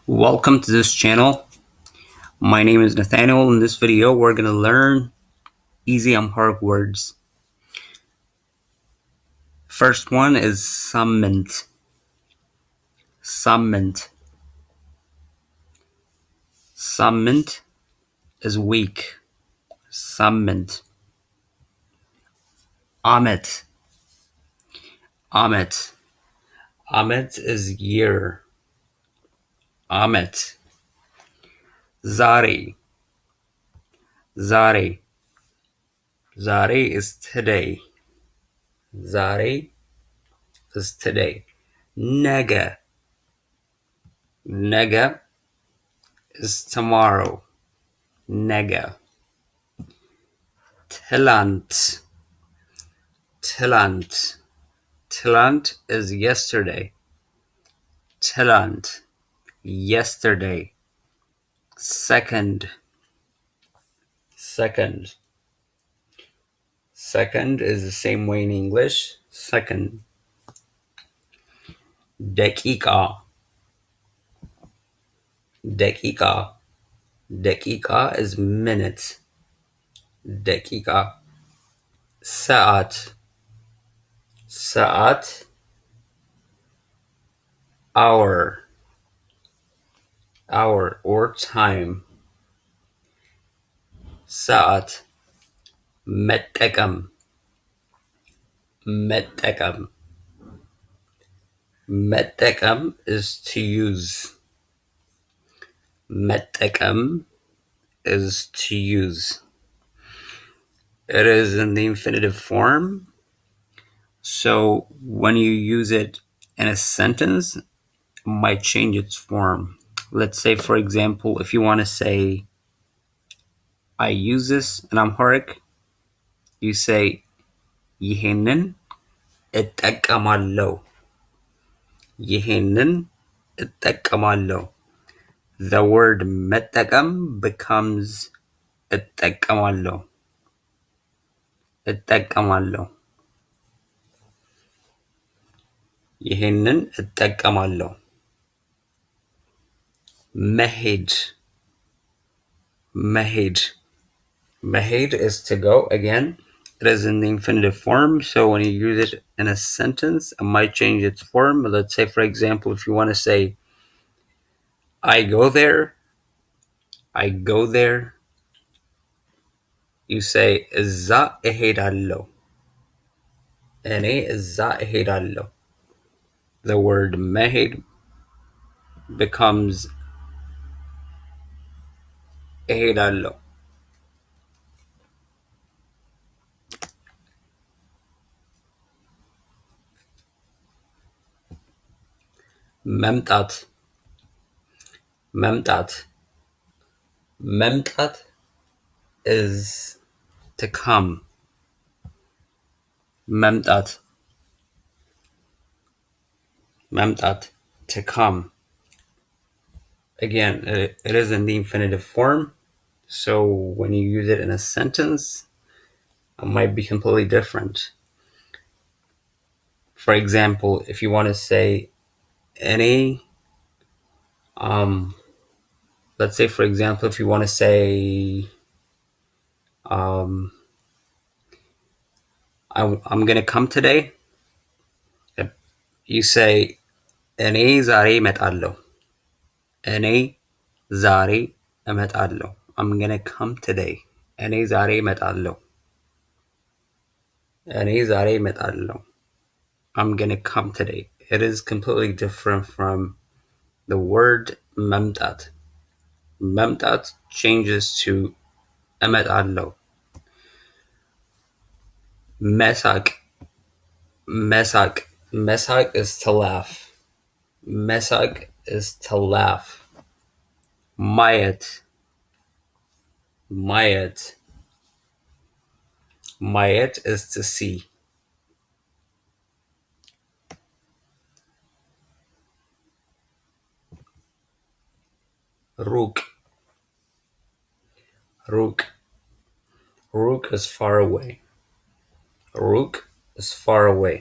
Welcome to this channel. My name is Nathaniel. In this video, we're going to learn easy Amharic words. First one is ሳምንት. ሳምንት. ሳምንት is week. ሳምንት. ዓመት. ዓመት. ዓመት is year. ዓመት. ዛሬ. ዛሬ. ዛሬ is today. ዛሬ is today. ነገ. ነገ is tomorrow. ነገ. ትላንት. ትላንት. ትላንት is yesterday. ትላንት. Yesterday. Second. Second. Second is the same way in English. Second. ደቂቃ. ደቂቃ. ደቂቃ is minute. ደቂቃ. ሰዓት. ሰዓት. Hour. Hour or time. ሰዓት. መጠቀም. መጠቀም. መጠቀም is to use. መጠቀም is to use. It is in the infinitive form. So when you use it in a sentence, it might change its form. Let's say, for example, if you want to say, I use this in Amharic, you say, ይሄንን እጠቀማለሁ. ይሄንን እጠቀማለሁ. The word መጠቀም becomes እጠቀማለሁ. እጠቀማለሁ. ይሄንን እጠቀማለሁ. መሄድ. መሄድ. መሄድ is to go. Again, it is in the infinitive form, so when you use it in a sentence, it might change its form. Let's say, for example, if you want to say, I go there, I go there, you say, እዛ እሄዳለሁ. እኔ እዛ እሄዳለሁ. The word መሄድ becomes እሄዳለሁ. መምጣት. መምጣት. መምጣት is to come. መምጣት. መምጣት. To come. Again, it is in the infinitive form, so when you use it in a sentence, it might be completely different. For example, if you want to say any, let's say, for example, if you want to say, I'm going to come today, you say, እኔ ዛሬ እመጣለሁ. እኔ ዛሬ እመጣለሁ. I'm going to come today. እኔ ዛሬ እመጣለሁ. እኔ ዛሬ እመጣለሁ. I'm going to come today. It is completely different from the word መምጣት. መምጣት changes to እመጣለሁ. መሳቅ. መሳቅ. መሳቅ is to laugh. መሳቅ is to laugh. ማየት. ማየት. ማየት is to see. ሩቅ. ሩቅ. ሩቅ is far away. ሩቅ is far away.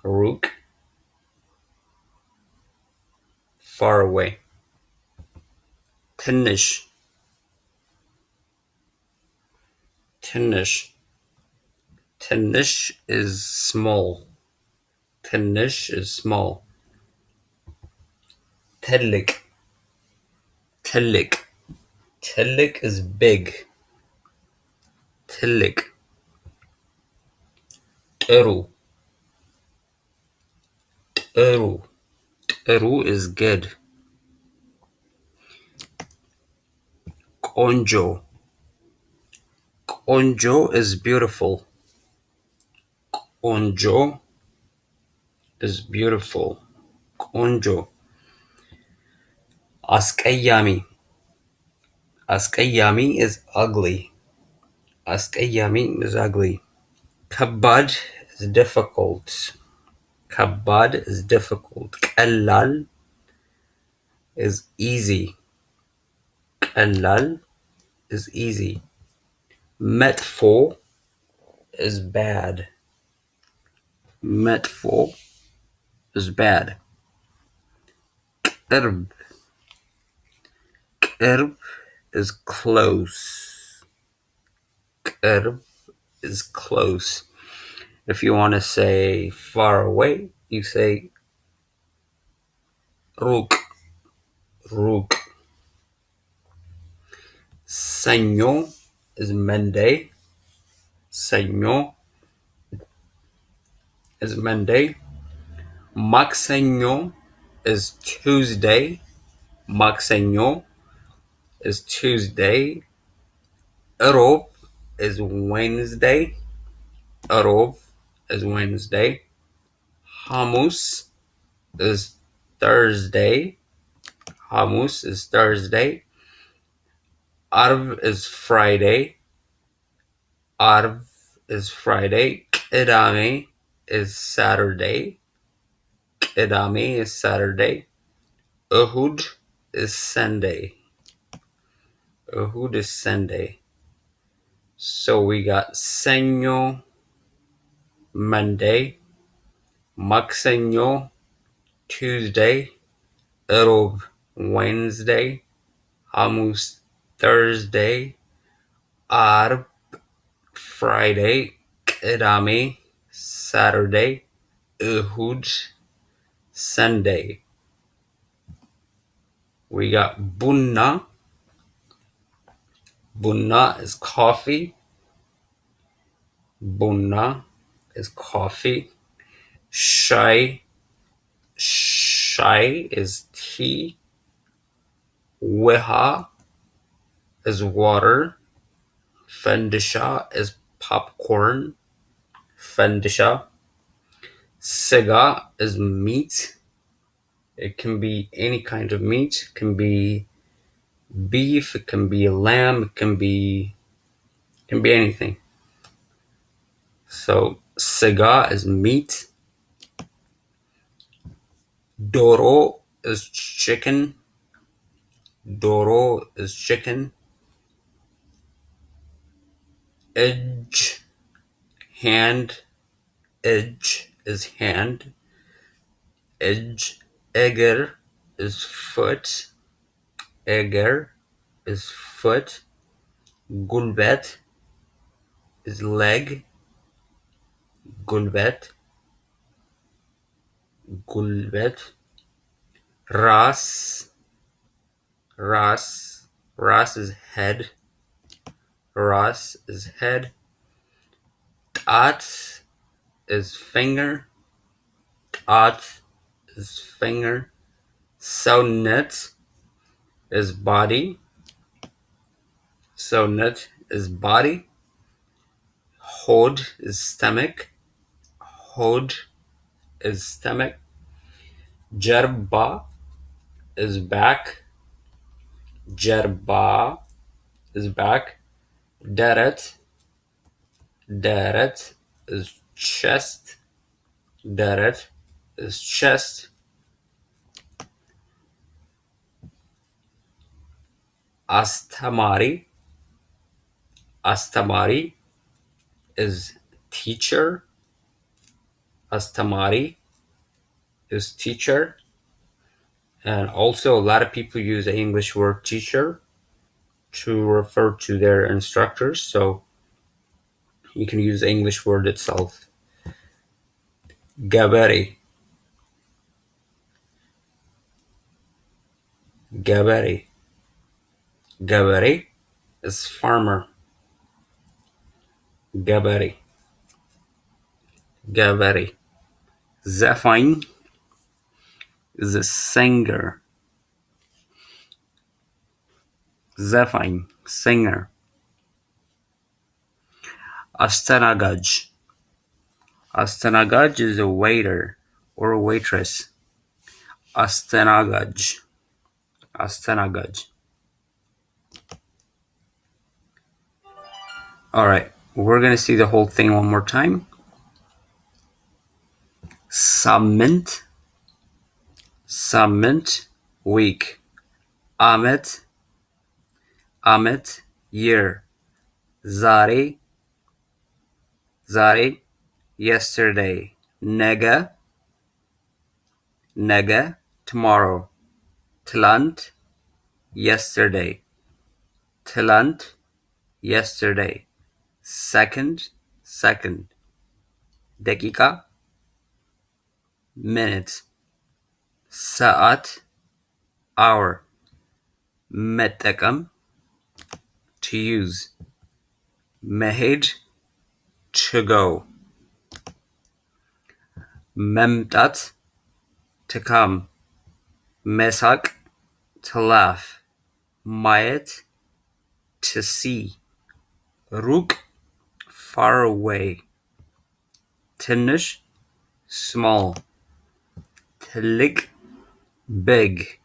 ሩቅ. far away. ትንሽ ትንሽ ትንሽ is small. ትንሽ is small. ትልቅ ትልቅ ትልቅ is big. ትልቅ ጥሩ ጥሩ ጥሩ is good. ቆንጆ ቆንጆ is beautiful. ቆንጆ is beautiful. ቆንጆ አስቀያሚ አስቀያሚ is ugly. አስቀያሚ is ugly. ከባድ is difficult. ከባድ is difficult. ቀላል is easy. ቀላል is easy. መጥፎ is bad. መጥፎ is bad. ቅርብ ቅርብ is close. ቅርብ is close. If you want to say far away, you say ሩቅ ሩቅ. ሰኞ is Monday. ሰኞ is Monday. ማክሰኞ is Tuesday. ማክሰኞ is Tuesday. እሮብ is Wednesday. እሮብ is Wednesday. ሐሙስ is Thursday. ሐሙስ is Thursday. አርብ is Friday. አርብ is Friday. ቅዳሜ is Saturday. ቅዳሜ is Saturday. እሁድ is Sunday. እሁድ is Sunday. So we got ሰኞ, Monday, ማክሰኞ, Tuesday, እሮብ, Wednesday, ሐሙስ, Thursday, አርብ, Friday, ቅዳሜ, Saturday, እሁድ, Sunday. We got ቡና. ቡና is coffee. ቡና is coffee. ሻይ. ሻይ is tea. ውሃ is water. ፈንድሻ is popcorn. ፈንድሻ. ስጋ is meat. It can be any kind of meat. It can be beef. It can be lamb. It can be anything. So ስጋ is meat. ዶሮ is chicken. ዶሮ is chicken. እጅ, hand. እጅ is hand. እጅ. እግር is foot. እግር is foot. ጉልበት is leg. ጉልበት. ጉልበት. ራስ. ራስ. ራስ is head. ራስ is head. ጣት is finger. ጣት is finger. ሰውነት is body. ሰውነት is body. ሆድ is stomach. ሆድ is stomach. ጀርባ is back. ጀርባ is back. ደረት. ደረት is chest. ደረት is chest. አስተማሪ. አስተማሪ is teacher. አስተማሪ is teacher. And also, a lot of people use the English word teacher to refer to their instructors, so you can use the English word itself. Gabari. Gabari. Gabari is farmer. Gabari. Gabari. Zafine is a singer. Zafine, singer. Astanagaj. Astanagaj is a waiter or a waitress. Astanagaj. Astanagaj. Alright, we're going to see the whole thing one more time. Samint. Samint, week. Amet. Amet, year. Zare. Zare, yesterday. Nega. Nega, tomorrow. Tlant, yesterday. Tlant, yesterday. Second, second. Dakika, minute. Saat, hour. Metekam, to use. Mehed, to go. Memtat, to come. Mesak, to laugh. Mayet, to see. Ruk, far away. Tinish, small. Tlik, big.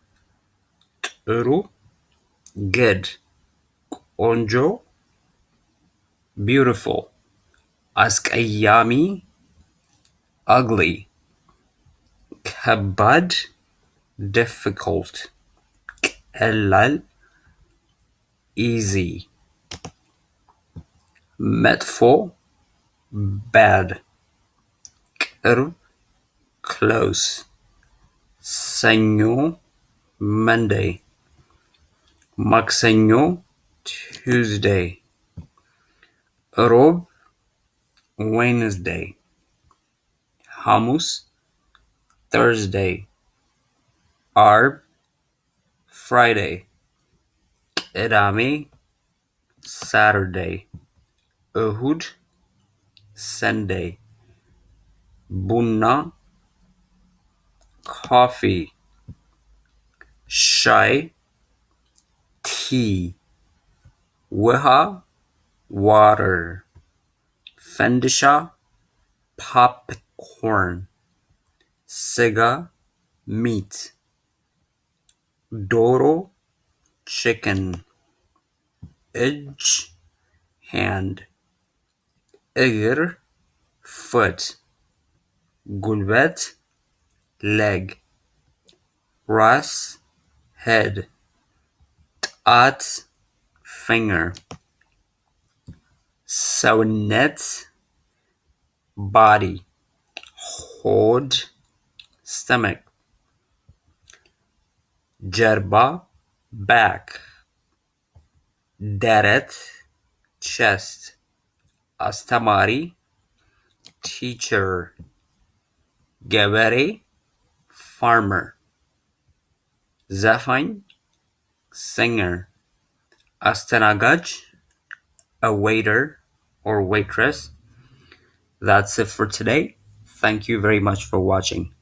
Uru, good. Onjo, beautiful. Askayami, ugly. Kabad, difficult. Elal, easy. Metfo, bad. Qrb, close. Sanyo, Monday. Maksano, Tuesday. Rob, Wednesday. Hamus, Thursday. Arb, Friday. Qdame, Saturday. Ehud, Sunday. Bunna, coffee. Shai, tea. Wiha, water. Fendisha, popcorn. Siga, meat. Doro, chicken. Edge, hand. Eger, foot. Gulbet, leg. Ras, head. At, finger. Saunet, body. Hod, stomach. Jerba, back. Deret, chest. Astamari, teacher. Gabere, farmer. Zafine, singer. Astanagaj, a waiter or waitress. That's it for today. Thank you very much for watching.